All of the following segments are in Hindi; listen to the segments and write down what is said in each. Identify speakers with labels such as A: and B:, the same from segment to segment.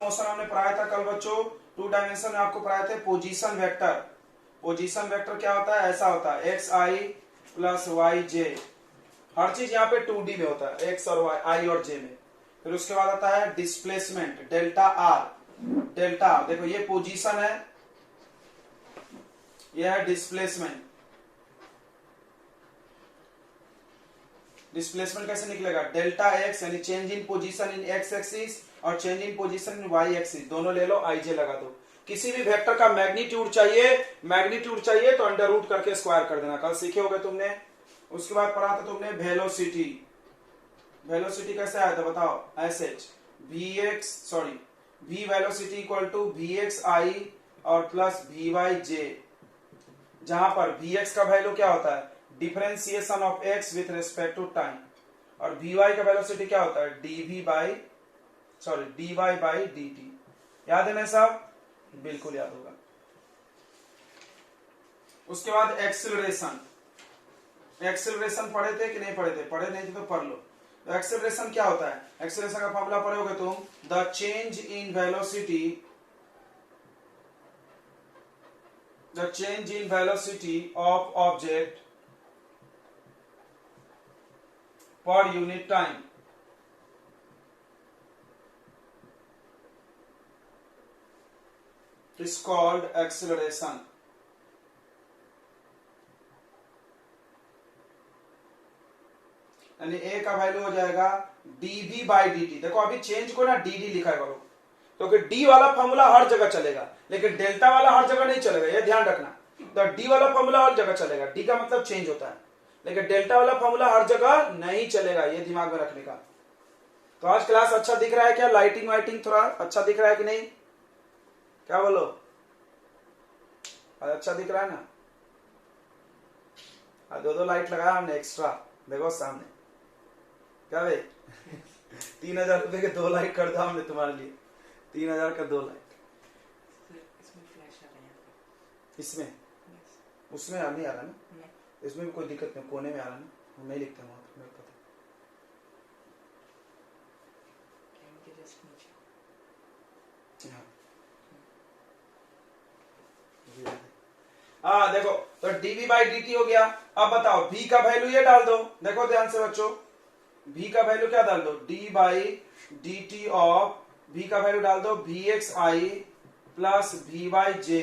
A: मोशन हमने पढ़ाया था कल बच्चों, टू डायमेंशन में आपको पढ़ाए थे पोजीशन वेक्टर। पोजीशन वेक्टर क्या होता है, ऐसा होता है एक्स आई प्लस वाई जे। हर चीज यहाँ पे 2D में होता है, एक्स और वाई, आई और जे में। फिर उसके बाद आता है displacement delta R. Delta R देखो ये पोजीशन है, यह है डिस्प्लेसमेंट। डिस्प्लेसमेंट कैसे निकलेगा, डेल्टा एक्स यानी change in position in x axis और change in position in y axis, दोनों ले लो, आई जे लगा दो। किसी भी वेक्टर का मैग्नीट्यूड चाहिए तो अंडर रूट करके स्क्वायर कर देना, कल सीखे होगे तुमने। उसके बाद पढ़ा था तुमने वेलोसिटी। वेलोसिटी कैसे आया था बताओ, s h v x sorry v velocity equal to v x i और प्लस वी वाई जे, जहां पर वी एक्स का वैल्यू क्या होता है, differentiation of x with respect to time, और वी वाई का वेलोसिटी क्या होता है, d y by d t. याद है ना साहब, बिल्कुल याद होगा। उसके बाद एक्सेलरेशन। एक्सेलरेशन पढ़े थे कि नहीं पढ़े थे, पढ़े नहीं थे तो पढ़ लो। तो एक्सेलरेशन क्या होता है, एक्सेलरेशन का फॉर्मूला पढ़ोगे तुम, the change in velocity of object per unit time is called acceleration। यानी ए का वैल्यू हो जाएगा dv बाई dt। देखो अभी चेंज को ना dd लिखा करो, क्योंकि डी वाला फॉर्मूला हर जगह चलेगा लेकिन डेल्टा वाला हर जगह नहीं चलेगा, ये ध्यान रखना। तो डी वाला फॉर्मूला हर जगह चलेगा, डी का मतलब चेंज होता है, लेकिन डेल्टा वाला फॉर्मूला हर जगह नहीं चलेगा, ये दिमाग में रखने का। तो आज क्लास अच्छा दिख रहा है क्या, लाइटिंग वाइटिंग थोड़ा अच्छा दिख रहा है कि नहीं, क्या बोलो, अच्छा दिख रहा है ना। दो लाइट लगाया हमने एक्स्ट्रा, देखो सामने, क्या भाई 3,000 रुपए के 2 लाइट कर दो हमने तुम्हारे लिए, 3,000 का 2 लाइट।
B: इसमें फ्लैश आ रहा है,
A: इसमें उसमें नहीं आ रहा ना, इसमें भी कोई दिक्कत नहीं, कोने में आ रहा ना, हम नहीं लिखते वहां पर, मेरे को पता।
B: जस्ट नीचे।
A: हाँ देखो, तो dv बाई dt हो गया। अब बताओ v का वैल्यू ये डाल दो, देखो ध्यान से बच्चों, v का वैल्यू क्या डाल दो, d by dt of, v का वैल्यू डाल दो vxi प्लस vy j।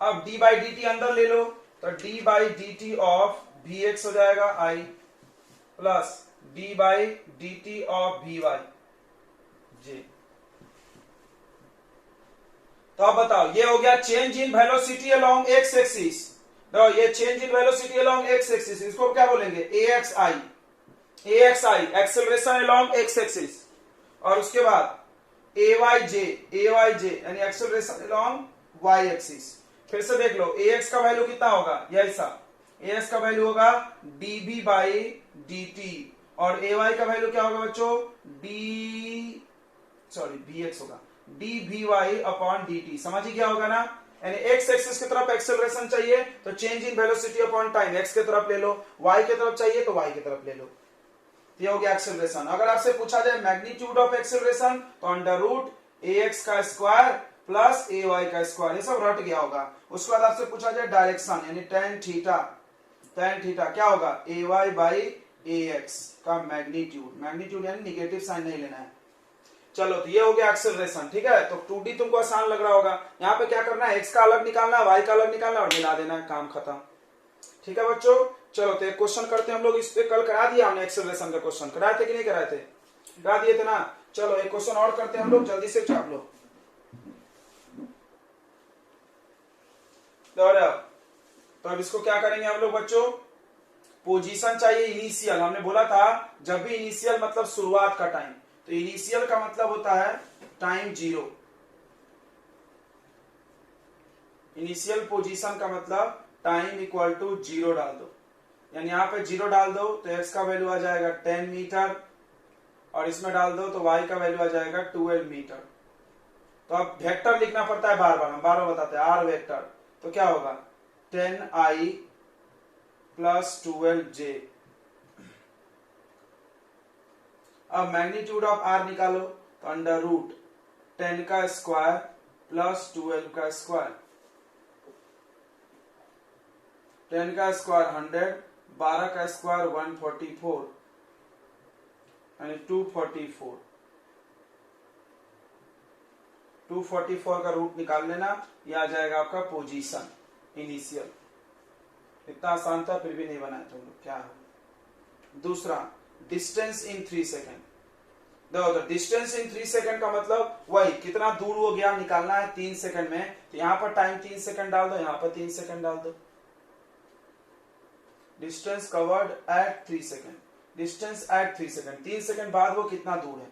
A: अब d बाई dt अंदर ले लो, तो d by dt of vx हो जाएगा i plus d by dt of vy j। तो अब बताओ, ये हो गया change in velocity along x axis. देखो ये change in velocity along x axis, इसको क्या बोलेंगे, AXI acceleration along x axis. और उसके बाद AYJ यानी एक्सेलरेशन अलोंग वाई एक्सिस। फिर से देख लो, AX का वैल्यू कितना होगा, ये ऐसा, AX का वैल्यू होगा dv बाई dt, और AY का वैल्यू क्या होगा बच्चों, Vx होगा dvy अपॉन dt। समझिए क्या होगा ना, यानी एक्स एक्सिस की तरफ एक्सेलरेशन चाहिए तो change in velocity upon time x की तरफ ले लो, वाई की तरफ चाहिए तो वाई की तरफ ले लो। ये हो गया एक्सेलरेशन। अगर आपसे पूछा जाए मैग्नीट्यूड ऑफ एक्सेलरेशन, तो अंडर रूट ax का स्क्वायर प्लस ay का स्क्वायर, ये सब रट गया होगा। उसके बाद आपसे पूछा जाए डायरेक्शन, यानी टेन थीटा क्या होगा, ay बाई ax का मैग्नीट्यूड यानी निगेटिव साइन नहीं लेना है। चलो तो ये हो गया एक्सेलरेशन, ठीक है। तो 2D तुमको आसान लग रहा होगा, यहाँ पे क्या करना है, x का अलग निकालना है, y का अलग निकालना है और मिला देना है, काम खत्म। ठीक है बच्चों, चलो तो एक क्वेश्चन करते हैं हम लोग, इस पे कल करा दिया हमने एक्सेलरेशन का क्वेश्चन, कराए थे कि नहीं कराए थे, करा दिए थे ना। चलो एक क्वेश्चन और करते हैं हम लोग, जल्दी से चाप लो। तो अब इसको क्या करेंगे हम लोग बच्चों, पोजीशन चाहिए इनिशियल, हमने बोला था जब भी इनिशियल मतलब शुरुआत का टाइम, तो इनिशियल का मतलब होता है टाइम 0। इनिशियल पोजीशन का मतलब टाइम इक्वल टू 0 डाल दो, यानी यहां पे 0 डाल दो तो x का वैल्यू आ जाएगा 10 मीटर, और इसमें डाल दो तो y का वैल्यू आ जाएगा 12 मीटर। तो अब वेक्टर लिखना पड़ता है बार बार, हम बार बार बताते हैं, r वेक्टर, तो क्या होगा 10i प्लस 12j। अब मैग्नीट्यूड ऑफ आर निकालो, तो अंडर रूट 10 का स्क्वायर प्लस 12 का स्क्वायर, 10 का स्क्वायर 100, 12 का स्क्वायर 144 यानी 244। 244 का रूट निकाल लेना, यह आ जाएगा आपका पोजीशन इनिशियल। इतना आसान था फिर भी नहीं बनाया तुम लोग, क्या है। दूसरा डिस्टेंस इन 3 सेकेंड। देखो डिस्टेंस इन 3 सेकेंड का मतलब वही कितना दूर वो गया निकालना है 3 सेकेंड में, तो यहां पर टाइम 3 सेकेंड डाल दो, यहां पर 3 सेकेंड डाल दो। Distance covered at 3 second, distance at 3 second, 3 second बाद वो कितना दूर है,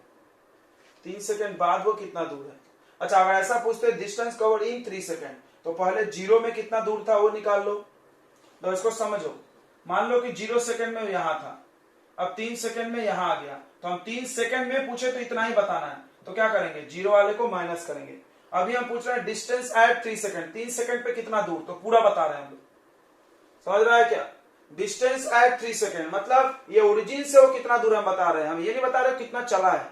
A: 3 सेकेंड बाद वो कितना दूर है। अच्छा अगर ऐसा पूछते डिस्टेंस कवर्ड इन 3 सेकेंड, तो पहले 0 में कितना दूर था वो निकाल लो। तो इसको समझो, मान लो कि 0 सेकेंड में यहां था, अब 3 सेकेंड में यहां आ गया, तो हम 3 सेकेंड में पूछे तो इतना ही बताना है, तो क्या करेंगे 0 वाले को माइनस करेंगे। अभी हम पूछ रहे हैं डिस्टेंस एट 3 सेकेंड, 3 सेकेंड पे कितना दूर, तो पूरा बता रहे हैं हम लोग। समझ रहा है क्या, डिस्टेंस एट 3 सेकेंड मतलब ये ओरिजिन से वो कितना दूर हम बता रहे हैं, हम ये नहीं बता रहे कितना चला है,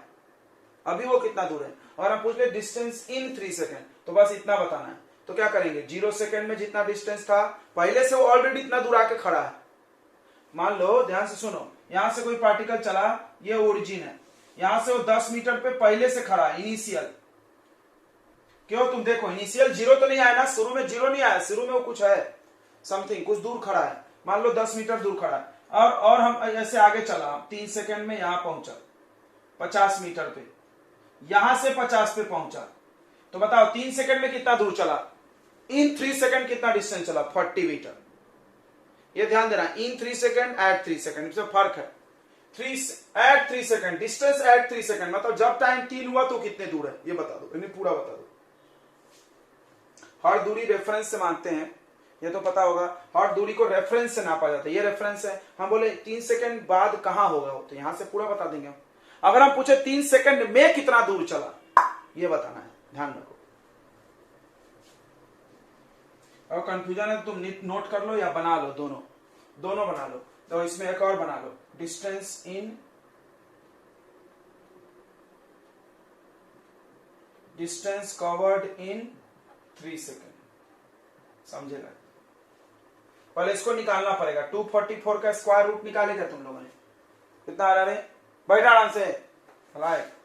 A: अभी वो कितना दूर है। और हम पूछ ले डिस्टेंस इन 3 सेकेंड, तो बस इतना बताना है। तो क्या करेंगे 0 सेकेंड में जितना डिस्टेंस था पहले से वो ऑलरेडी इतना दूर आके खड़ा है। मान लो ध्यान से सुनो, यहां से कोई पार्टिकल चला, ये ओरिजिन है, यहां से वो 10 मीटर पे पहले से खड़ा है इनिशियल। क्यों, तुम देखो इनिशियल 0 तो नहीं आया ना, शुरू में 0 नहीं आया, शुरू में वो कुछ है समथिंग, कुछ दूर खड़ा है, मान लो 10 मीटर दूर खड़ा है। और हम ऐसे आगे चला, 3 सेकेंड में यहां पहुंचा 50 मीटर पे, यहां से 50 पे पहुंचा, तो बताओ 3 सेकेंड में कितना दूर चला, इन 3 सेकेंड कितना डिस्टेंस चला 40 मीटर। ये ध्यान देना, इन 3 सेकेंड एट 3 सेकेंड इसमें फर्क है। 3 at 3 second, distance at 3 second मतलब जब टाइम 3 हुआ तो कितने दूर है ये बता दो, इन्हें पूरा बता दो। हर दूरी रेफरेंस से मानते हैं, ये तो पता होगा, हर दूरी को रेफरेंस से नापा जाता है, ये रेफरेंस है। हम बोले 3 सेकेंड बाद कहां होगा, तो यहां से पूरा बता देंगे। अगर हम पूछे 3 सेकेंड में कितना दूर चला, ये बताना है, ध्यान रखो। और कंफ्यूजन है तो तुम नोट कर लो या बना लो, दोनों बना लो। तो इसमें एक और बना लो, distance in distance covered in 3 second, समझेगा। पहले इसको निकालना पड़ेगा, 244 का स्क्वायर रूट निकालेगा तुम लोगों ने, कितना आ रहा है, बैठा आराम से राइट।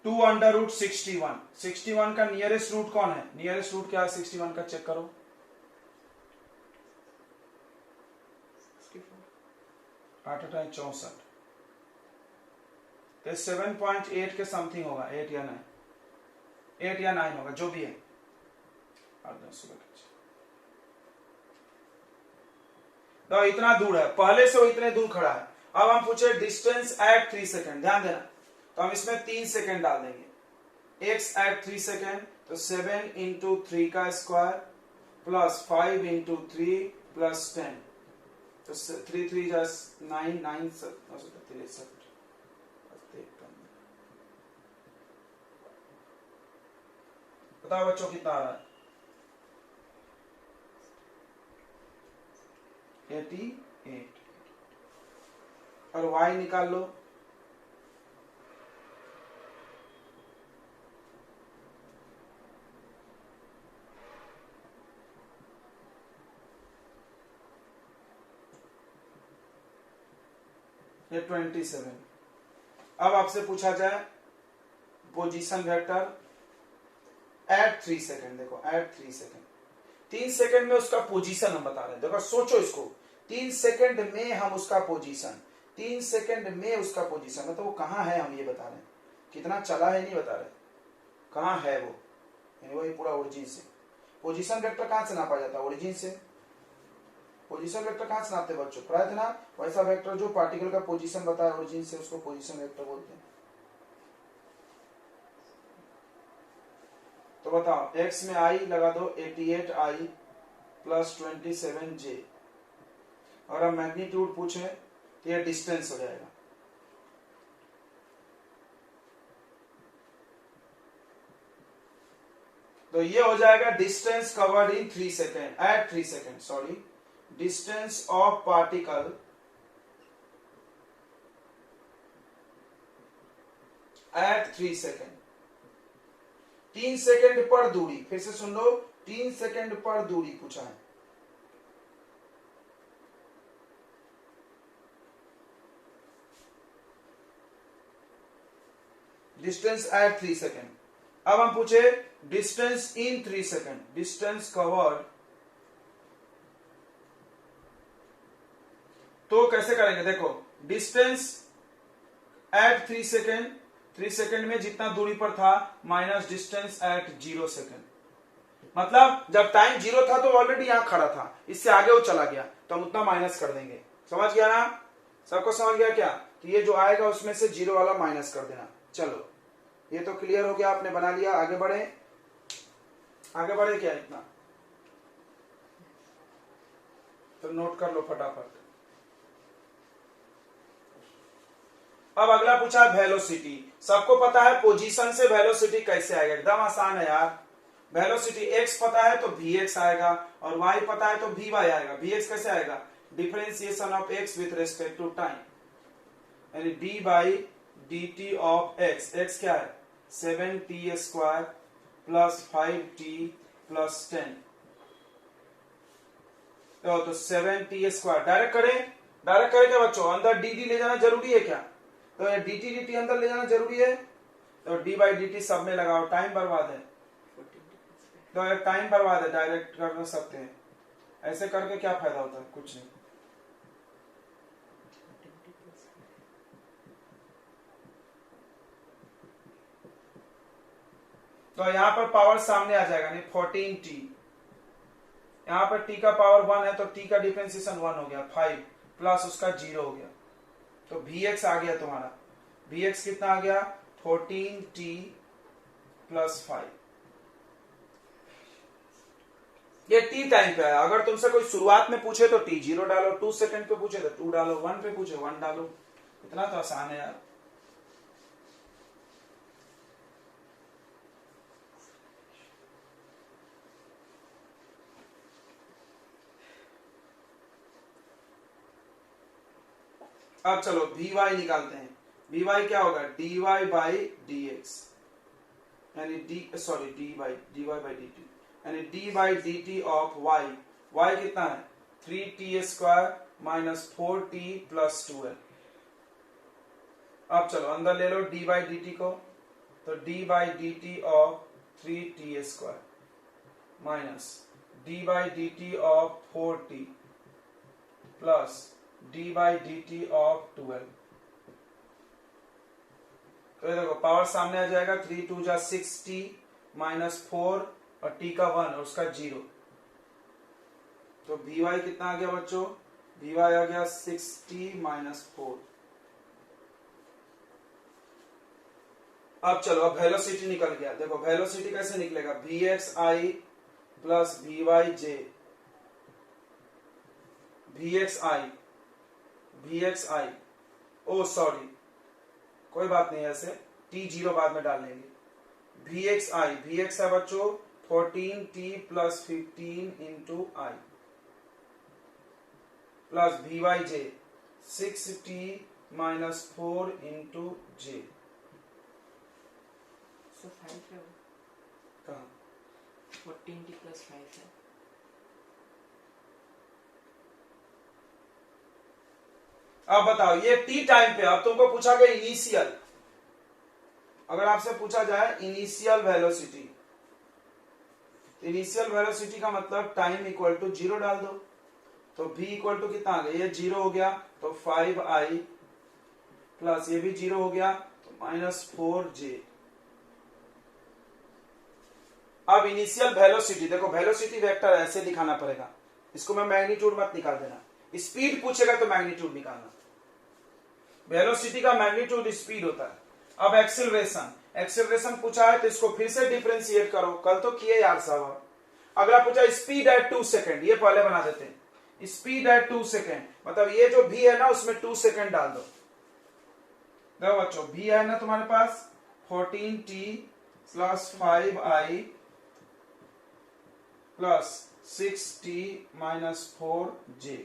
A: टू अंडर रूट 61 का नियरेस्ट रूट कौन है, नियरेस्ट रूट क्या है 61 का, चेक करो। 8 8 64, तो 7.8 के समथिंग होगा, 8 या 9 होगा, जो भी है। तो इतना दूर है, पहले से वो इतने दूर खड़ा है। अब हम पूछे डिस्टेंस एट 3 सेकेंड, ध्यान देना, तो हम इसमें 3 सेकेंड डाल देंगे। x एट 3 सेकेंड, तो 7 इंटू 3 का स्क्वायर प्लस 5 इंटू 3 प्लस 10, तो 3 3 9 9 63। बताओ बच्चों कितना आ रहा है, 88। और y निकाल लो, ये 27। अब आपसे पूछा जाए पोजीशन वेक्टर एट 3 सेकेंड, देखो एट 3 सेकेंड, 3 सेकेंड में उसका पोजीशन हम बता रहे हैं। देखो सोचो इसको, 3 सेकेंड में हम उसका पोजीशन, 3 सेकेंड में उसका पोजीशन मतलब वो कहां है हम ये बता रहे हैं, कितना चला है नहीं बता रहे, कहां है वो, यानी वही पूरा ओरिजिन से। पोजीशन वेक्टर कहां से नापा जाता है, ओरिजिन से। पोजीशन वेक्टर कहां से नापते बच्चों, प्रायः ना वैसा वेक्टर जो पार्टिकल का पोजीशन बताया ओरिजिन से, उसको पोजीशन वेक्टर बोलते हैं। तो बताओ x में i लगा दो, 88i प्लस 27j, और अब मैग्नीट्यूड पूछे तो यह डिस्टेंस हो जाएगा। तो तो ये हो जाएगा distance covered in 3 second at 3 second, sorry, distance of particle at 3 second. 3 second पर दूरी, फिर से सुन लो, 3 सेकेंड पर दूरी पूछा है। Distance at 3 second. अब हम पूछे distance in 3 second, distance covered, तो कैसे करेंगे? देखो, डिस्टेंस एट 3 सेकेंड, 3 सेकेंड में जितना दूरी पर था माइनस डिस्टेंस एट 0 सेकेंड। मतलब जब टाइम 0 था तो ऑलरेडी यहां खड़ा था, इससे आगे वो चला गया तो हम उतना माइनस कर देंगे। समझ गया ना? सबको समझ गया क्या? तो ये जो आएगा उसमें से 0 वाला माइनस कर देना। चलो, ये तो क्लियर हो गया, आपने बना लिया। आगे बढ़े, आगे बढ़े क्या इतना? तो नोट कर लो फटाफट। अब अगला पूछा वेलोसिटी। सबको पता है पोजीशन से वेलोसिटी कैसे आएगा, एकदम आसान है यार। वेलोसिटी x पता है तो vx आएगा, और y पता है तो vy आएगा। vx कैसे आएगा? Differentiation of x with respect to time, यानी d by dt of x। x क्या है? 7t square plus 5t plus 10। तो 7t स्क्वायर डायरेक्ट करें, डायरेक्ट करें क्या बच्चों? अंदर dt ले जाना जरूरी है क्या? तो ये dt dt अंदर ले जाना जरूरी है, तो d बाई dt सब में लगाओ, टाइम बर्बाद है। तो ये टाइम बर्बाद है, डायरेक्ट कर सकते हैं। ऐसे करके क्या फायदा होता है? कुछ नहीं। तो यहां पर पावर सामने आ जाएगा, नहीं 14t। यहां पर t का पावर 1 है तो t का डिफरेंशिएशन 1 हो गया, 5 प्लस उसका 0 हो गया, तो vx आ गया तुम्हारा। vx कितना आ गया? 14t plus 5। ये t टाइम पे है। अगर तुमसे कोई शुरुआत में पूछे तो t 0 डालो, 2 सेकंड पे पूछे तो 2 डालो, 1 पे पूछे 1 डालो। इतना तो आसान है यार। अब चलो vy निकालते हैं। vy क्या होगा? dy बाई dx, यानी dy बाई dt, यानी d by dt of y। y कितना है? 3t square minus 4t plus 12। अब चलो अंदर ले लो d बाई dt को, तो d by dt of 3t square minus d by dt of 4t plus d by dt of 12। तो ये देखो पावर सामने आ जाएगा, 3 2 जा 6t माइनस 4 और t का 1 और उसका 0। तो vy कितना आ गया बच्चों? vy आ गया 6t माइनस 4। अब चलो, अब वेलोसिटी निकल गया। देखो वेलोसिटी कैसे निकलेगा? vxi प्लस vyj, vxi, ओ सॉरी कोई बात नहीं, ऐसे t0 बाद में डाल लेंगे। vx है बच्चों 14t plus 15 into i plus vyj 6t minus 4 into j.
B: So 5 है,
A: कहा
B: 14t plus 5 है।
A: अब बताओ ये t टाइम पे। अब तुमको पूछा गया इनिशियल, अगर आपसे पूछा जाए इनिशियल वेलोसिटी, इनिशियल वेलोसिटी का मतलब टाइम इक्वल टू 0 डाल दो। तो v इक्वल टू कितना आ गया? ये 0 हो गया तो 5i प्लस ये भी 0 हो गया तो माइनस 4j। अब इनिशियल वेलोसिटी, देखो वेलोसिटी वेक्टर ऐसे दिखाना पड़ेगा, इसको मैं मैग्नीट्यूड मत निकाल देना। स्पीड पूछेगा तो मैग्नीट्यूड निकालना। वेलोसिटी का मैग्नीट्यूड स्पीड होता है। अब एक्सेलरेशन, एक्सेलरेशन पूछा है तो इसको फिर से डिफरेंशिएट करो, कल तो किए यार साहब। अगला पूछा स्पीड एट 2 सेकेंड, ये पहले बना देते हैं। स्पीड एट 2 सेकेंड मतलब ये जो v है ना उसमें 2 सेकेंड डाल दो। देखो बच्चों v है ना तुम्हारे पास 14t plus 5i plus 6t minus 4j।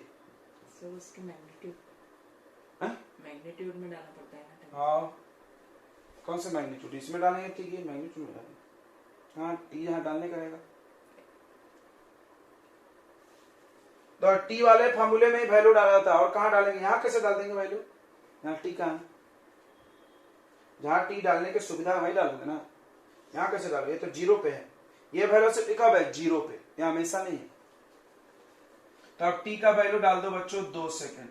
B: Sir उसके मैग्नीट्यूड में डालना पड़ता है ना।
A: हाँ, कौन सा मैग्नीट्यूड? इसमें डालेंगे ठीक है, मैग्नीट्यूड में डालेंगे। हाँ, टी यहाँ डालने का रहेगा तो टी वाले फॉर्मूले में वैल्यू डाला था, और कहाँ डालेंगे? यहाँ कैसे डाल देंगे वैल्यू? यहाँ टी कहाँ है? जहाँ टी डालने की सुविधा वही डालोगे ना। यहाँ कैसे डालोगे? ये तो 0 पे है, ये वेलोसिटी कब है? 0 पे, यहाँ हमेशा नहीं है। तो अब टी का वैल्यू डाल दो बच्चों 2 सेकेंड,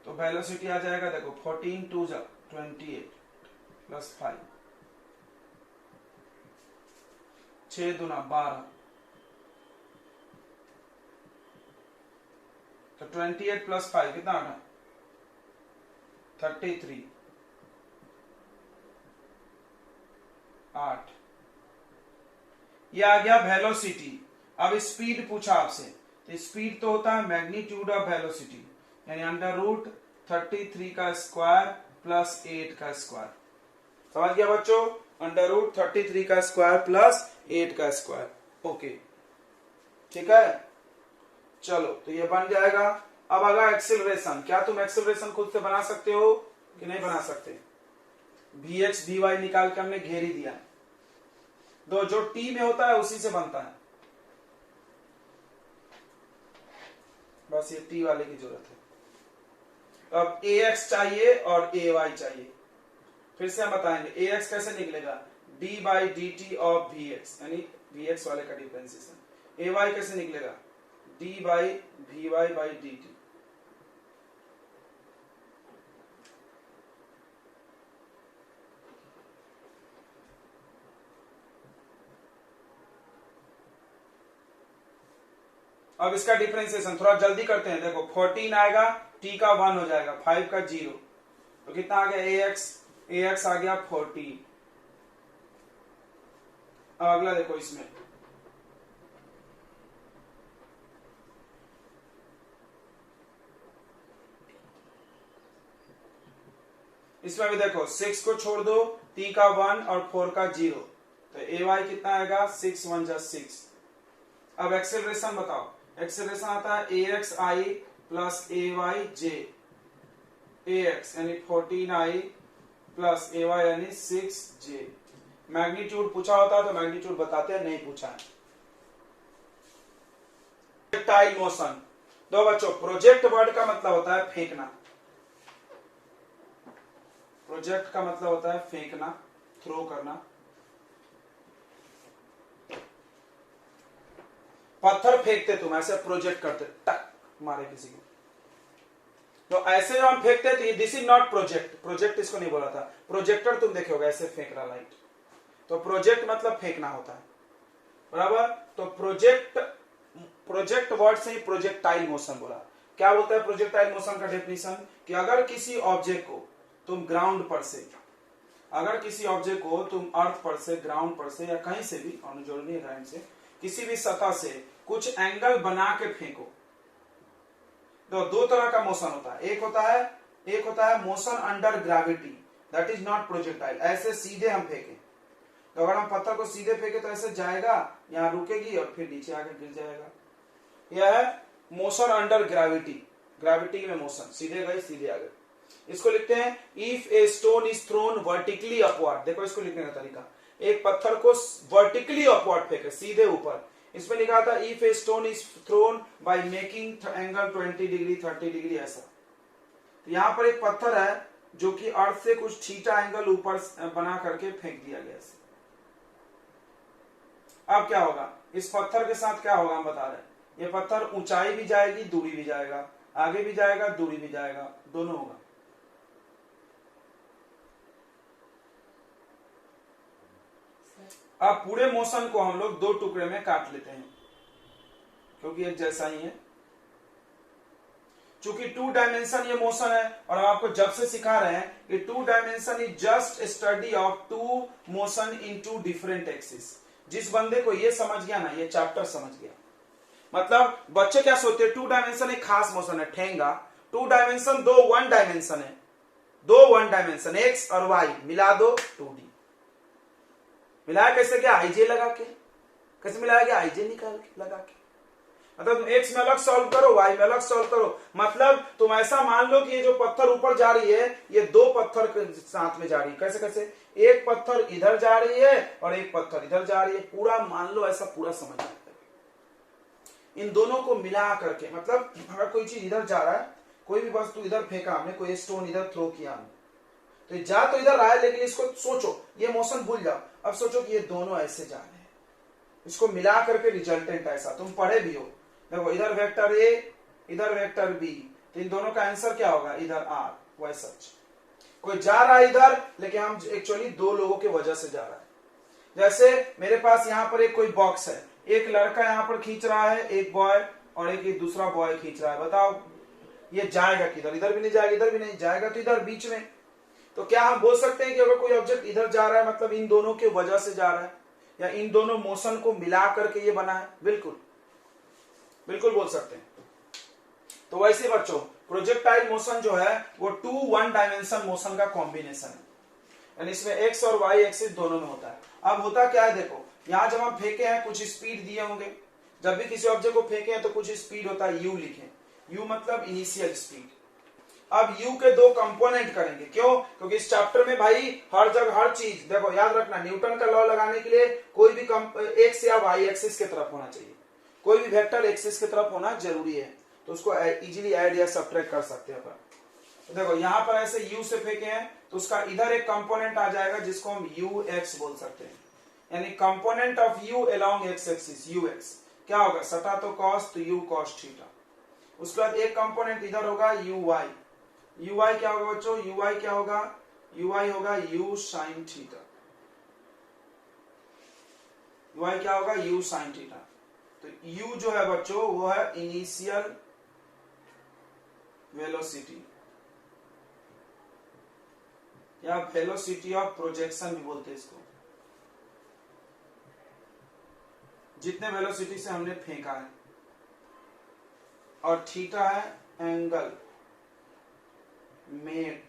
A: तो वेलोसिटी आ जाएगा, देखो 14 2 28 प्लस 5 6 दूना 12, तो 28 प्लस 5 कितना आ गया? 33 8। ये आ गया वेलोसिटी। अब स्पीड पूछा आपसे, तो स्पीड तो होता है मैग्नीट्यूड ऑफ वेलोसिटी, यानी अंडर रूट 33 का स्क्वायर प्लस 8 का स्क्वायर। समझ गया बच्चों? अंडर रूट 33 का स्क्वायर प्लस 8 का स्क्वायर। ओके, ठीक है, चलो तो ये बन जाएगा। अब अगर एक्सेलरेशन, क्या तुम एक्सेलरेशन खुद से बना सकते हो कि नहीं बना सकते? vx vy निकाल के हमने घेर ही दिया है, तो जो t में होता है उसी से बनता है, बस ये t वाले की जरूरत है। अब ax चाहिए और ay चाहिए, फिर से हम बताएंगे ax कैसे निकलेगा? d by d T of vx, यानी vx वाले का डिफरेंशिएशन। ay कैसे निकलेगा? d by v y by d t. अब इसका डिफरेंशिएशन थोड़ा जल्दी करते हैं। देखो 14 आएगा, t का 1 हो जाएगा, 5 का 0, तो कितना आ गया? ax आ गया 14। अब अगला देखो, इसमें भी देखो 6 को छोड़ दो, t का 1 और 4 का 0, तो ay कितना आएगा? 6 1 जा 6। अब एक्सेलरेशन बताओ। एक्सेलरेशन आता है ax i plus ay j, ax यानी 14i प्लस ay यानी 6j। मैग्नीट्यूड पूछा होता तो मैग्नीट्यूड बताते हैं, नहीं पूछा है। प्रोजेक्टाइल मोशन, दो बच्चों, प्रोजेक्ट वर्ड का मतलब होता है फेंकना। प्रोजेक्ट का मतलब होता है फेंकना, थ्रो करना। पत्थर फेंकते तुम, ऐसे प्रोजेक्ट करते, टक मारे किसी को, तो ऐसे जो हम फेंकते थे, this is not project. Project इसको नहीं बोला था। प्रोजेक्टर तुम देखे होगा ऐसे फेंक रहा लाइट, तो प्रोजेक्ट मतलब फेंकना होता है, बराबर। तो प्रोजेक्ट वर्ड से ही प्रोजेक्टाइल मोशन बोला। क्या बोलता है प्रोजेक्टाइल मोशन का डेफिनेशन? कि अगर किसी ऑब्जेक्ट को तुम ग्राउंड पर से, अगर किसी ऑब्जेक्ट को तुम अर्थ पर से, ग्राउंड पर से, या कहीं से भी, अनुजोड़नीय ग्राउंड से, किसी भी सतह से कुछ एंगल बना के फेंको, तो दो तरह का मोशन होता है। एक होता है motion under gravity, that is not projectile. ऐसे सीधे हम फेंके, तो अगर हम पत्थर को सीधे फेंके तो ऐसे जाएगा, यहाँ रुकेगी और फिर नीचे आके गिर जाएगा। यह है मोशन अंडर ग्रेविटी, ग्रेविटी में मोशन, सीधे गए सीधे आ गए। इसको लिखते हैं if a stone is thrown vertically upward. देखो इसको लिखने का तरीका, एक पत्थर को वर्टिकली अपवर्ड फेंके, सीधे ऊपर। इसमें लिखा था if a stone is throne by making angle 20 degree 30 degree, ऐसा। तो यहां पर एक पत्थर है जो कि अर्थ से कुछ थीटा एंगल ऊपर बना करके फेंक दिया गया। अब क्या होगा इस पत्थर के साथ? क्या होगा हम बता रहे हैं, ये पत्थर ऊंचाई भी जाएगी, दूरी भी जाएगा, आगे भी जाएगा, दूरी भी जाएगा, दोनों होगा। अब पूरे मोशन को हम लोग दो टुकड़े में काट लेते हैं, क्योंकि एक जैसा ही है। चूंकि 2 डायमेंशन ये मोशन है, और हम आपको जब से सिखा रहे हैं कि 2 dimension is just study of 2 motion in 2 different axis. जिस बंदे को ये समझ गया ना, ये चैप्टर समझ गया। मतलब बच्चे क्या सोचते हैं, 2 डायमेंशन एक खास मोशन है, ठेंगा। 2 डायमेंशन दो 1 डायमेंशन है, दो 1 डायमेंशन, एक्स और वाई मिला दो 2D। मिलाया कैसे? क्या आईजे लगा के, कैसे मिलाया गया, आईजे निकाल के लगा के। मतलब तुम एक्स में अलग सॉल्व करो, वाई में अलग सॉल्व करो। मतलब तुम ऐसा मान लो कि ये जो पत्थर ऊपर जा रही है ये दो पत्थर के साथ में जा रही है। कैसे कैसे, एक पत्थर इधर जा रही है और एक पत्थर इधर जा रही है, पूरा मान लो ऐसा, पूरा समझ आता है। इन दोनों को मिला करके, मतलब अगर कोई चीज इधर जा रहा है, कोई भी वस्तु इधर फेंका हमने, कोई स्टोन इधर थ्रो किया हमने, तो जा तो इधर रहा है, लेकिन इसको सोचो, ये मोशन भूल जाओ, अब सोचो कि ये दोनों ऐसे जा रहे हैं, इसको मिला करके रिजल्टेंट ऐसा, तुम पढ़े भी हो। देखो इधर वेक्टर ए, इधर वेक्टर बी, तो इन दोनों का आंसर क्या होगा, इधर आर, वाई सच। कोई जा रहा है इधर, लेकिन हम एक्चुअली दो लोगों की वजह से जा रहा है। जैसे मेरे पास यहाँ पर एक कोई बॉक्स है, एक लड़का यहाँ पर खींच रहा है, एक बॉय, और एक दूसरा बॉय खींच रहा है। बताओ ये जाएगा किधर, इधर भी नहीं जाएगा, इधर भी नहीं जाएगा, तो इधर बीच में। तो क्या हम बोल सकते हैं कि अगर कोई ऑब्जेक्ट इधर जा रहा है मतलब इन दोनों की वजह से जा रहा है, या इन दोनों मोशन को मिला करके ये बना है? बिल्कुल बिल्कुल बोल सकते हैं। तो वैसे बच्चों प्रोजेक्टाइल मोशन जो है वो 2 1 डायमेंशन मोशन का कॉम्बिनेशन है, यानी इसमें एक्स और वाई एक्सिस दोनों में होता है। अब होता क्या है, देखो यहां जब हम फेंके हैं कुछ स्पीड दिए होंगे, जब भी किसी ऑब्जेक्ट को फेंके हैं तो कुछ स्पीड होता है, यू लिखें, यू मतलब इनिशियल स्पीड। अब यू के दो कंपोनेंट करेंगे, क्यों? क्योंकि इस चैप्टर में भाई हर जगह हर चीज, देखो याद रखना, न्यूटन का लॉ लगाने के लिए कोई भी एक्स या वाई एक्सिस की तरफ होना चाहिए, कोई भी वेक्टर एक्सिस की तरफ होना जरूरी है, तो उसको इजीली ऐड या सब्ट्रैक्ट कर सकते हैं अपन। तो देखो यहां पर ऐसे u से फेंके हैं तो उसका इधर एक कंपोनेंट आ जाएगा जिसको हम ux बोल सकते हैं, यानी component of u along x axis ux क्या होगा, सटा तो cos, तो u cos थीटा। उसके बाद एक कंपोनेंट इधर होगा uy क्या होगा बच्चों, uy क्या होगा, uy होगा u sin थीटा, y क्या होगा u sin थीटा। तो u जो है बच्चों वो है इनिशियल वेलोसिटी या वेलोसिटी ऑफ प्रोजेक्शन भी बोलते हैं इसको, जितने वेलोसिटी से हमने फेंका है, और थीटा है एंगल मेड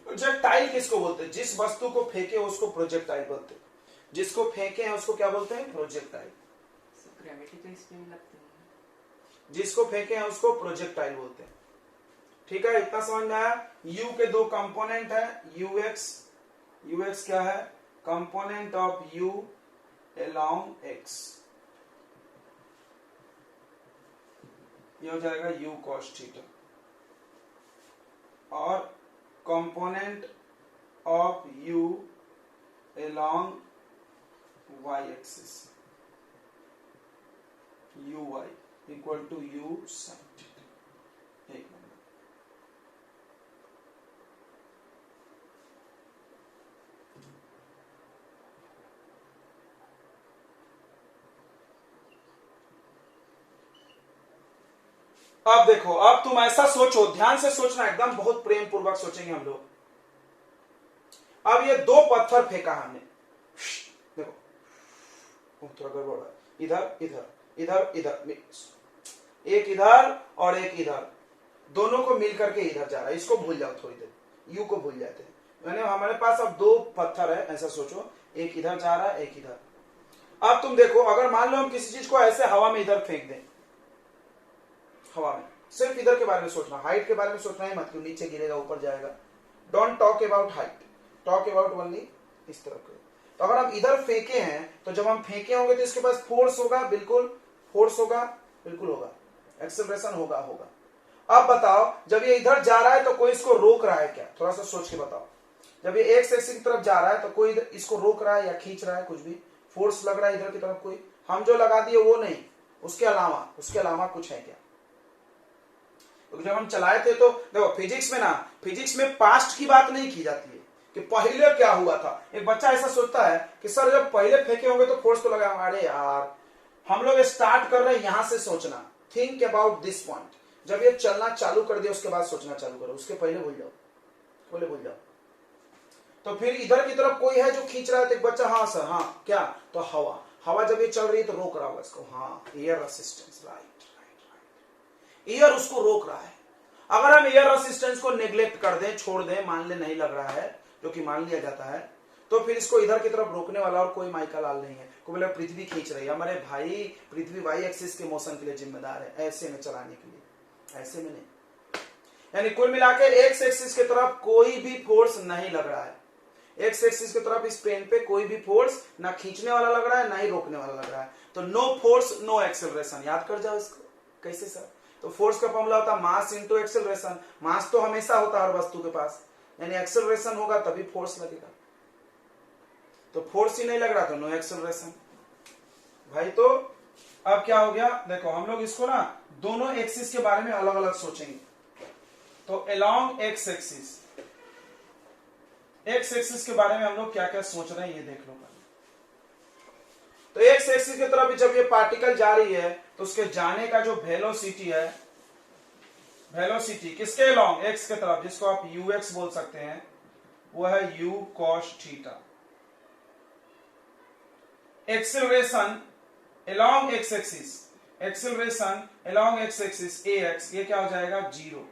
A: प्रोजेक्टाइल किसको बोलते हैं, जिस वस्तु को फेंके उसको प्रोजेक्टाइल बोलते हैं, जिसको फेंके हैं उसको क्या बोलते हैं, प्रोजेक्टाइल।
B: ग्रेविटी तो इसमें भी लगती है,
A: जिसको फेंके हैं उसको प्रोजेक्टाइल बोलते हैं। ठीक है, इतना समझ में आया। u के दो कंपोनेंट है, ux क्या है, component of u along x, ये हो जाएगा u cos थीटा, और component of u along y axis uy equal to u sin theta. एक नंबर। अब देखो, अब तुम ऐसा सोचो, ध्यान से सोचना, एकदम बहुत प्रेम पूर्वक सोचेंगे हम लोग। अब ये दो पत्थर फेंका हमने, देखो थोड़ा गड़बड़ है, इधर इधर इधर इधर, एक इधर और एक इधर, दोनों को मिल करके इधर जा रहा है, इसको भूल जाओ थोड़ी देर, यू को भूल जाते हैं। मैंने हमारे पास अब दो पत्थर है, ऐसा सोचो, एक इधर जा रहा है एक इधर। अब तुम देखो, अगर मान लो हम किसी चीज को ऐसे हवा में इधर फेंक दें, हवा में, सिर्फ इधर के बारे में सोचना, हाइट के बारे में सोचना है मत, क्यों नीचे गिरेगा ऊपर जाएगा, don't talk about height, talk about only इस तरफ के। तो अगर हम इधर फेंके हैं तो जब हम फेंके होंगे तो इसके पास फोर्स होगा, बिल्कुल फोर्स होगा, बिल्कुल होगा, एक्सेलरेशन होगा। अब बताओ, जब ये इधर जा रहा है तो कोई इसको रोक रहा है क्या, थोड़ा सा सोच के बताओ। जब ये एक्स एक्सिस की तरफ जा रहा है तो कोई इसको रोक रहा है या खींच रहा है, कुछ भी फोर्स लग रहा है इधर की तरफ, कोई हम जो लगा दिए वो नहीं, उसके अलावा कुछ है क्या? तो जब हम चलाए थे तो देखो फिजिक्स में पास्ट की बात नहीं की जाती है कि पहले क्या हुआ था। एक बच्चा ऐसा सोचता है कि सर जब पहले फेंके होंगे तो फोर्स तो लगा। अरे यार, हम लोग स्टार्ट कर रहे हैं यहां से सोचना, थिंक अबाउट दिस पॉइंट। जब ये चलना चालू कर दिया उसके बाद सोचना चालू करो, उसके पहले भूल जाओ। तो फिर इधर की तरफ कोई है जो खींच रहा है, तो एक बच्चा, हाँ सर, हाँ क्या, तो हवा जब ये चल रही है तो रोक रहा होगा इसको, हाँ एयर रेसिस्टेंस, राइट, एयर उसको रोक रहा है। अगर हम एयर रेसिस्टेंस को नेग्लेक्ट कर दें, छोड़ दें, मान ले नहीं लग रहा है, जो कि मान लिया जाता है, तो फिर इसको इधर की तरफ रोकने वाला और कोई माइका लाल नहीं है। को बोला पृथ्वी खींच रही है, हमारे भाई पृथ्वी वाई एक्सिस के मोशन के लिए जिम्मेदार है, ऐसे में चलाने के लिए, ऐसे में नहीं। यानी कुल मिला के एक्स एक्सिस की तरफ कोई भी फोर्स नहीं लग रहा है, एक्स एक्सिस की तरफ इस पेन पे कोई भी फोर्स ना खींचने वाला लग रहा है ना ही रोकने वाला लग रहा है। तो नो फोर्स नो एक्सेलरेशन, याद कर जाओ इसको। कैसे सर? तो फोर्स का फॉर्मूला होता है मास इंटू एक्सेलरेशन। मास तो हमेशा होता है हर वस्तु के पास, यानी एक्सेलरेशन होगा तभी फोर्स लगेगा। तो फोर्स ही नहीं लग रहा तो नो एक्सेलरेशन भाई। तो अब क्या हो गया, देखो हम लोग इसको ना दोनों एक्सिस के बारे में अलग अलग सोचेंगे। तो along x axis, x axis के बारे में हम लोग क्या क्या सोच रहे हैं ये देख लो। तो एक्स एक्सिस की तरफ जब ये पार्टिकल जा रही है तो उसके जाने का जो वेलोसिटी है, वेलोसिटी किसके अलोंग? एक्स के तरफ, जिसको आप यू एक्स बोल सकते हैं, वो है you cos theta. Acceleration along x axis, acceleration along x axis A x, ये क्या हो जाएगा? 0।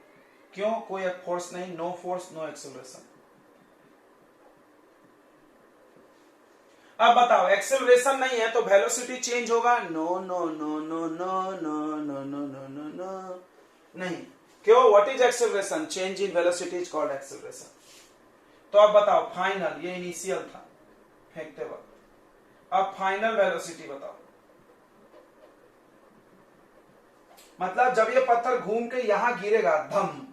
A: क्यों? कोई फोर्स नहीं, नो फोर्स नो एक्सेलरेशन। अब बताओ एक्सेलरेशन नहीं है तो वेलोसिटी चेंज होगा? No no no no no no no no no no no नहीं। क्यों? What is acceleration? Change in velocity is called acceleration. तो अब बताओ फाइनल, ये इनिशियल था फेंकते वक्त, अब फाइनल वेलोसिटी बताओ। मतलब जब ये पत्थर घूम के यहां गिरेगा धम,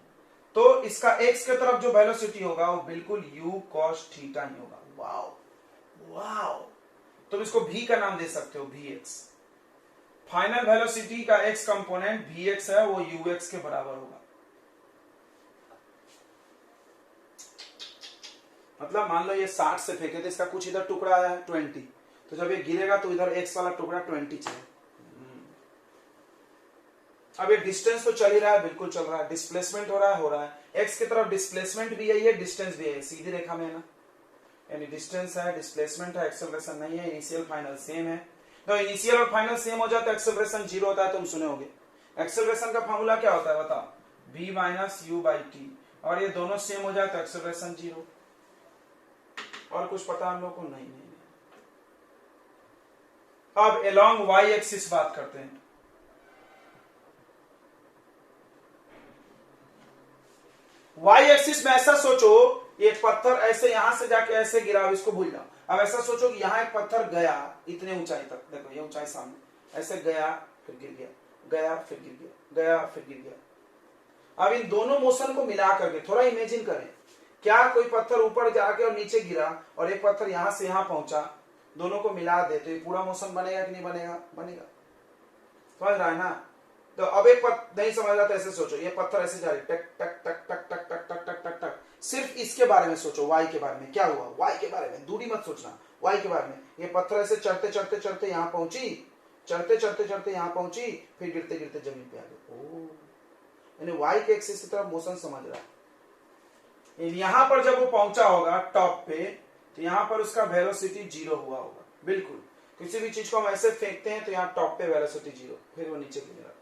A: तो इसका एक्स के तरफ जो वेलोसिटी होगा वो बिल्कुल यू कॉस थीटा ही होगा। वाओ वाओ, तुम इसको v का नाम दे सकते हो, vx। फाइनल वेलोसिटी का x कंपोनेंट vx है, वो ux के बराबर होगा। मतलब मान लो ये 60 से फेंके तो इसका कुछ इधर टुकड़ा है 20, तो जब ये गिरेगा तो इधर x वाला टुकड़ा 20 चले। अब ये डिस्टेंस तो चल ही रहा है, बिल्कुल चल रहा है, डिस्प्लेसमेंट हो रहा है, x की तरफ डिस्प्लेसमेंट भी है, डिस्टेंस भी है, सीधी रेखा में है ना, यानी डिस्टेंस है, डिस्प्लेसमेंट है, एक्सेलरेशन नहीं है, इनिशियल फाइनल सेम है। तो इनिशियल और फाइनल सेम हो जाता है, एक्सेलरेशन 0 होता है, तुम सुने होगे। एक्सेलरेशन का फार्मूला क्या होता है बताओ? v minus you by T, और ये दोनों सेम हो जाए तो एक्सेलरेशन 0। और कुछ पता हम लोग को? नहीं। अब अलोंग y एक्सिस बात करते हैं। y एक्सिस में ऐसा सोचो, ये पत्थर ऐसे यहां से जाके ऐसे गिरा, इसको भूल जाओ। अब ऐसा सोचो कि यहां एक पत्थर गया इतने ऊंचाई तक, देखो ये ऊंचाई सामने, ऐसे गया फिर गिर गया, गया फिर गिर गया, गया फिर गिर गया। अब इन दोनों मोशन को मिला करके थोड़ा इमेजिन करें, क्या कोई पत्थर ऊपर जाके और नीचे गिरा और एक पत्थर यहां से यहां पहुंचा, दोनों को मिला दे तो ये पूरा मोशन बनेगा कि नहीं बनेगा? बनेगा। समझ रहा है ना? तो अब एक पत्थर नहीं समझ रहा तो ऐसे सोचो, ये पत्थर ऐसे जा रही, टक टक टक टक टक टक टक टक टक टक। सिर्फ इसके बारे में सोचो, वाई के बारे में क्या हुआ, वाई के बारे में, दूरी मत सोचना, वाई के बारे में। ये पत्थर ऐसे चढ़ते चढ़ते चढ़ते यहाँ पहुंची, चढ़ते चढ़ते चढ़ते यहाँ पहुंची, फिर गिरते गिरते जमीन पे आ गई। ओ, यानी वाई के एक्सिस की तरफ मोशन समझ रहा है। यहां पर जब वो पहुंचा होगा टॉप पे, तो यहां पर उसका वेलोसिटी 0 हुआ होगा। बिल्कुल, किसी भी चीज को हम ऐसे फेंकते हैं तो यहाँ टॉप पे वेलोसिटी 0, फिर वो नीचे गिरने लगता है।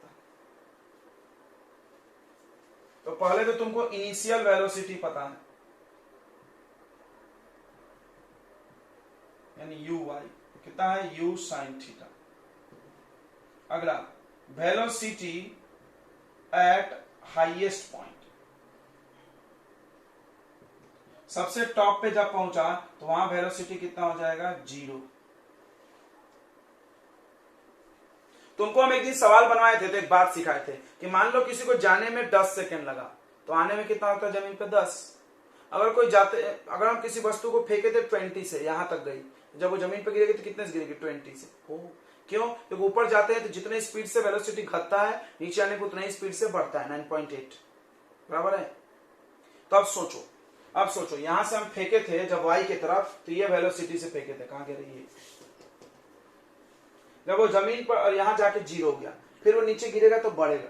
A: तो पहले तो तुमको इनिशियल वेलोसिटी पता है, यानी यू वाई कितना है? You sine theta. अगला वेलोसिटी एट हाईएस्ट पॉइंट, सबसे टॉप पे जब पहुंचा तो वहां वेलोसिटी कितना हो जाएगा? 0। तुमको हम एक दिन सवाल बनवाए थे तो एक बात सिखाए थे कि मान लो किसी को जाने में 10 सेकंड लगा तो आने में कितना होता है जमीन पे? 10। अगर हम किसी वस्तु को फेंके थे 20 से, यहां तक गई, जब वो जमीन पे गिरेगी तो कितने से गिरेगी? 20 से। क्यों? क्योंकि ऊपर जाते हैं तो जितने स्पीड से वेलोसिटी घटता है, नीचे आने को उतना ही स्पीड से बढ़ता है, 9.8 बराबर है। तो अब सोचो यहां से हम फेंके थे जब वाई की तरफ, तो ये वेलोसिटी से फेंके थे, कहां गिरी? ये जब वो जमीन पर और यहां जाके 0 हो गया, फिर वो नीचे गिरेगा तो बढ़ेगा,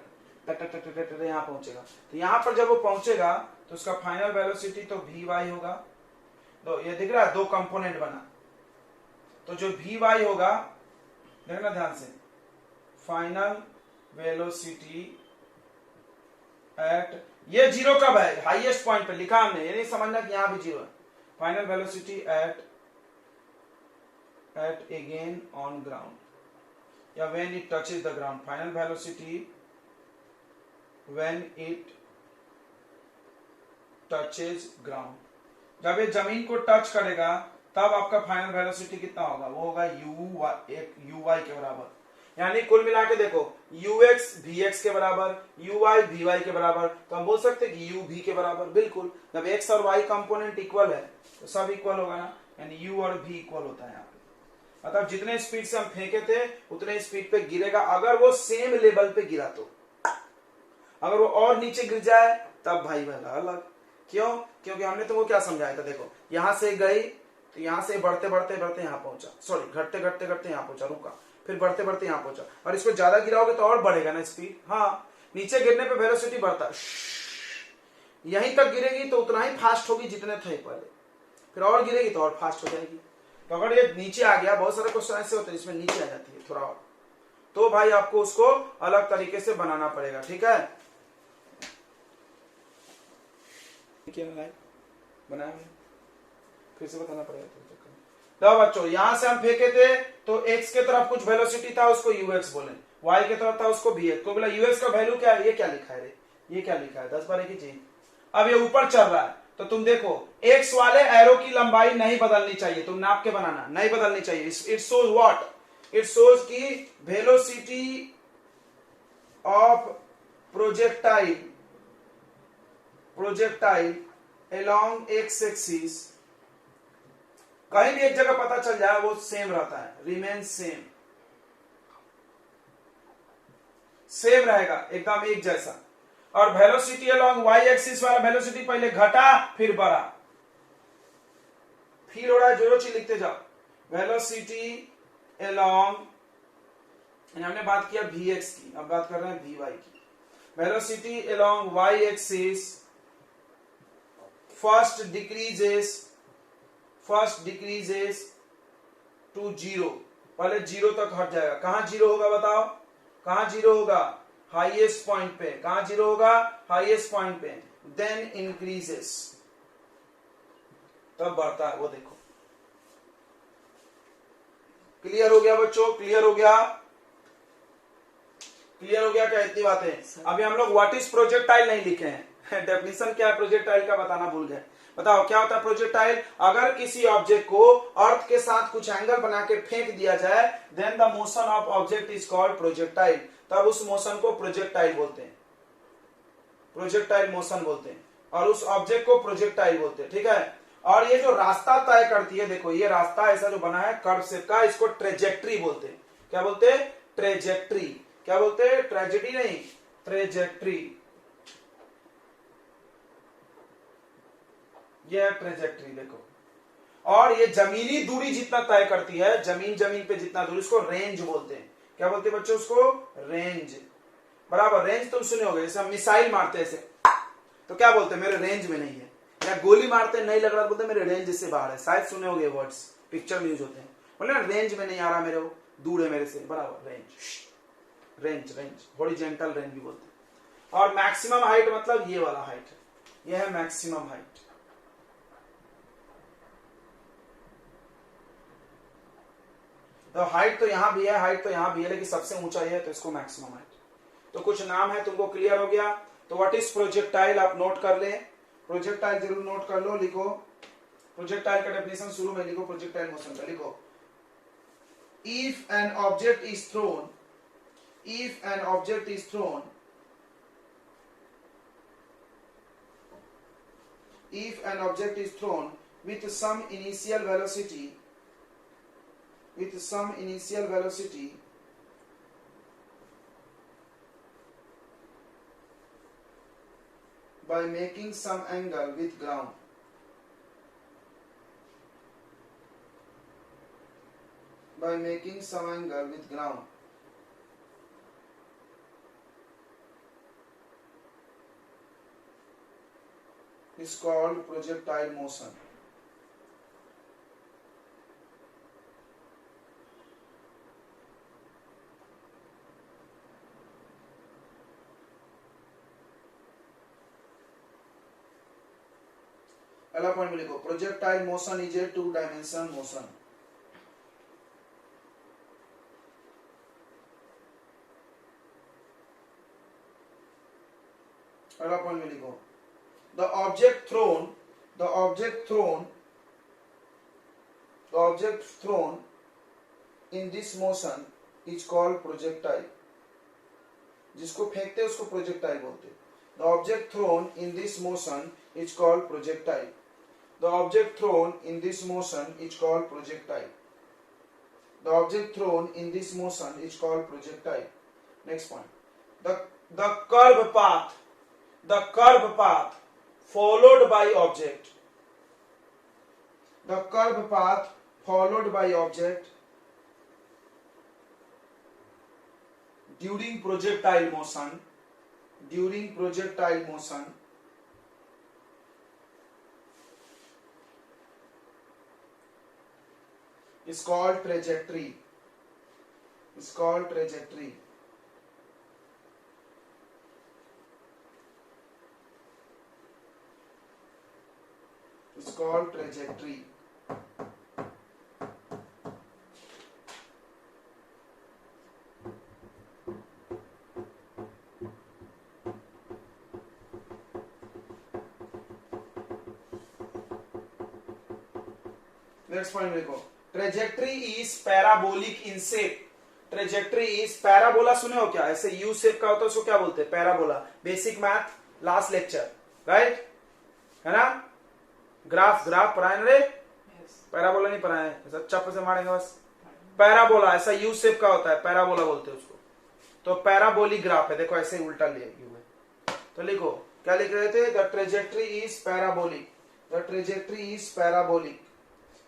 A: यहां पहुंचेगा। तो यहां पर जब वो पहुंचेगा तो उसका फाइनल वेलोसिटी तो वी वाई होगा। तो ये दिख रहा है, 2 कंपोनेंट बना, तो जो वी वाई होगा, देखना ध्यान से, फाइनल वेलोसिटी एट, ये 0 कब है? हाईएस्ट पॉइंट पे लिखा हमने, ये नहीं समझना कि यहां भी 0 है। Final velocity at again on ground या when it touches the ground, final velocity when it touches ground, जब ये जमीन को टच करेगा तब आपका फाइनल वेलोसिटी कितना होगा, वो होगा यू वाई के बराबर। यानी कुल मिला के देखो ux vx के बराबर, uy vy के बराबर, तो हम बोल सकते हैं कि u v के बराबर। बिल्कुल, जब x और y कंपोनेंट इक्वल है तो सब इक्वल होगा ना, यानी u और v इक्वल होता है यहाँ पे। मतलब जितने स्पीड से हम फेंके थे उतने स्पीड पे गिरेगा, अगर वो सेम लेवल पे गिरा तो। अगर वो और नीचे गिर जाए तब भाई वाला अलग। क्यों? क्योंकि हमने तुमको क्या समझाया था, देखो यहां से गई तो यहां से बढ़ते बढ़ते बढ़ते यहां पहुंचा, सॉरी घटते घटते घटते यहां पहुंचा, रुका, फिर बढ़ते बढ़ते यहां पहुंचा, और इसको ज्यादा गिराओगे तो और बढ़ेगा ना स्पीड। हाँ, नीचे गिरने पे वेलोसिटी बढ़ता है, यहीं तक गिरेगी तो उतना ही फास्ट होगी जितने थे पहले, फिर और गिरेगी तो और फास्ट हो जाएगी। तो अगर ये नीचे आ गया, बहुत सारे क्वेश्चन ऐसे होते हैं जिसमें नीचे आ जाती है थोड़ा और, तो भाई आपको उसको अलग तरीके से बनाना पड़ेगा। ठीक है, बनाया फिर से बताना पड़ेगा। तो बच्चों यहां से हम फेंके थे तो x के तरफ कुछ वेलोसिटी था, उसको ux बोले, y के तरफ था उसको vx। तो बोला ux का वैल्यू क्या है, ये क्या लिखा है रे, ये क्या लिखा है, 10 बार की चीज। अब ये ऊपर चल रहा है तो तुम देखो x वाले एरो की लंबाई नहीं बदलनी चाहिए, तुम नाप के बनाना, नहीं बदलनी चाहिए। It shows what, it shows की velocity of projectile along x axis, कहीं भी एक जगह पता चल जाए वो सेम रहता है, रिमेन सेम रहेगा, एकदम एक जैसा। और वेलोसिटी अलोंग y एक्सिस वाला वेलोसिटी पहले घटा फिर बढ़ा, फील हो रहा है, जो चीज लिखते जाओ। वेलोसिटी अलोंग, हमने बात किया vx की, अब बात कर रहे हैं vy की। Velocity along y axis first decreases to zero, पहले जीरो तक हट जाएगा। कहां जीरो होगा बताओ, कहां जीरो होगा, हाईएस्ट पॉइंट पे। कहां जीरो होगा, हाईएस्ट पॉइंट पे। देन इंक्रीजेस, तब बढ़ता है, वो देखो। क्लियर हो गया बच्चों, क्लियर हो गया, क्लियर हो गया क्या इतनी बातें। अभी हम लोग व्हाट इज प्रोजेक्टाइल नहीं लिखे हैं, डेफिनेशन क्या है प्रोजेक्टाइल का बताना भूल गए। बताओ क्या होता है प्रोजेक्टाइल, अगर किसी ऑब्जेक्ट को अर्थ के साथ कुछ एंगल बना के फेंक दिया जाए, then the motion of object is called projectile, तब उस मोशन को प्रोजेक्टाइल बोलते हैं, प्रोजेक्टाइल मोशन बोलते हैं, और उस ऑब्जेक्ट को प्रोजेक्टाइल बोलते हैं। ठीक है, और ये जो रास्ता तय करती है, देखो ये रास्ता ऐसा जो बना है कर्व शेप का, इसको ट्रेजेक्ट्री बोलते हैं। क्या बोलते हैं, ट्रेजेक्ट्री। क्या बोलते हैं, ट्रेजेडी नहीं, ट्रेजेक्ट्री, ये है ट्रेजेक्ट्री। देखो, और ये जमीनी दूरी जितना तय करती है, जमीन पे जितना दूरी, इसको रेंज बोलते हैं। क्या बोलते हैं बच्चों, उसको रेंज। बराबर, रेंज तुम सुने होगे, जैसे हम मिसाइल मारते हैं ऐसे, तो क्या बोलते हैं, मेरे रेंज में नहीं है। या गोली मारते हैं, नहीं लग रहा, बोलते हैं मेरे रेंज से बाहर है। शायद सुने होगे वर्ड्स, पिक्चर में यूज होते हैं। बोले ना रेंज में नहीं आ रहा मेरे, वो दूर है मेरे से। बराबर, रेंज हॉरिजॉन्टल रेंज भी बोलते हैं। और मैक्सिमम हाइट मतलब ये वाला हाइट है, ये है मैक्सिमम हाइट। तो हाइट तो यहां भी है, हाइट तो यहां भी है, लेकिन सबसे ऊंचा ये है, तो इसको मैक्सिमम हाइट। तो कुछ नाम है, तुमको क्लियर हो गया। तो व्हाट इज प्रोजेक्टाइल आप नोट कर ले, प्रोजेक्टाइल जरूर नोट कर लो, लिखो प्रोजेक्टाइल का डेफिनेशन शुरू में लिखो, प्रोजेक्टाइल मोशन का लिखो। If an object is throne, if an object is thrown, if an object is thrown with some initial velocity, by making some angle with ground, is called projectile motion. पहला पॉइंट में लिखो, projectile motion is a 2 dimensional motion. पहला पॉइंट में लिखो, the object thrown in this motion is called projectile. जिसको फेंकते हैं उसको प्रोजेक्टाइल बोलते हैं। The object thrown in this motion is called projectile. The object thrown in this motion is called projectile. The object thrown in this motion is called projectile. Next point, the curve path followed by object, the curve path followed by object during projectile motion is called trajectory. Is called trajectory. Is called trajectory. Next point देखो, trajectory is parabolic in shape. Trajectory is, parabola सुने हो क्या? ऐसे यू शेप का होता है, उसको क्या बोलते हैं? Parabola. Basic math last lecture, right है ना? ग्राफ पढ़ाए ना रे? पैराबोला नहीं पढ़ाए, ऐसा चप्पल से मारेंगे बस। पैराबोला ऐसा यू शेप का होता है, पैराबोला बोलते हैं उसको। तो पैराबोलिक ग्राफ है, देखो ऐसे उल्टा ले यू है। तो लिखो, क्या लिख रहे थे? The trajectory is parabolic. The trajectory is parabolic.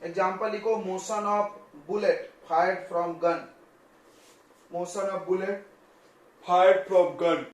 A: Example लिखो, motion of bullet fired from gun. Motion of bullet fired from gun.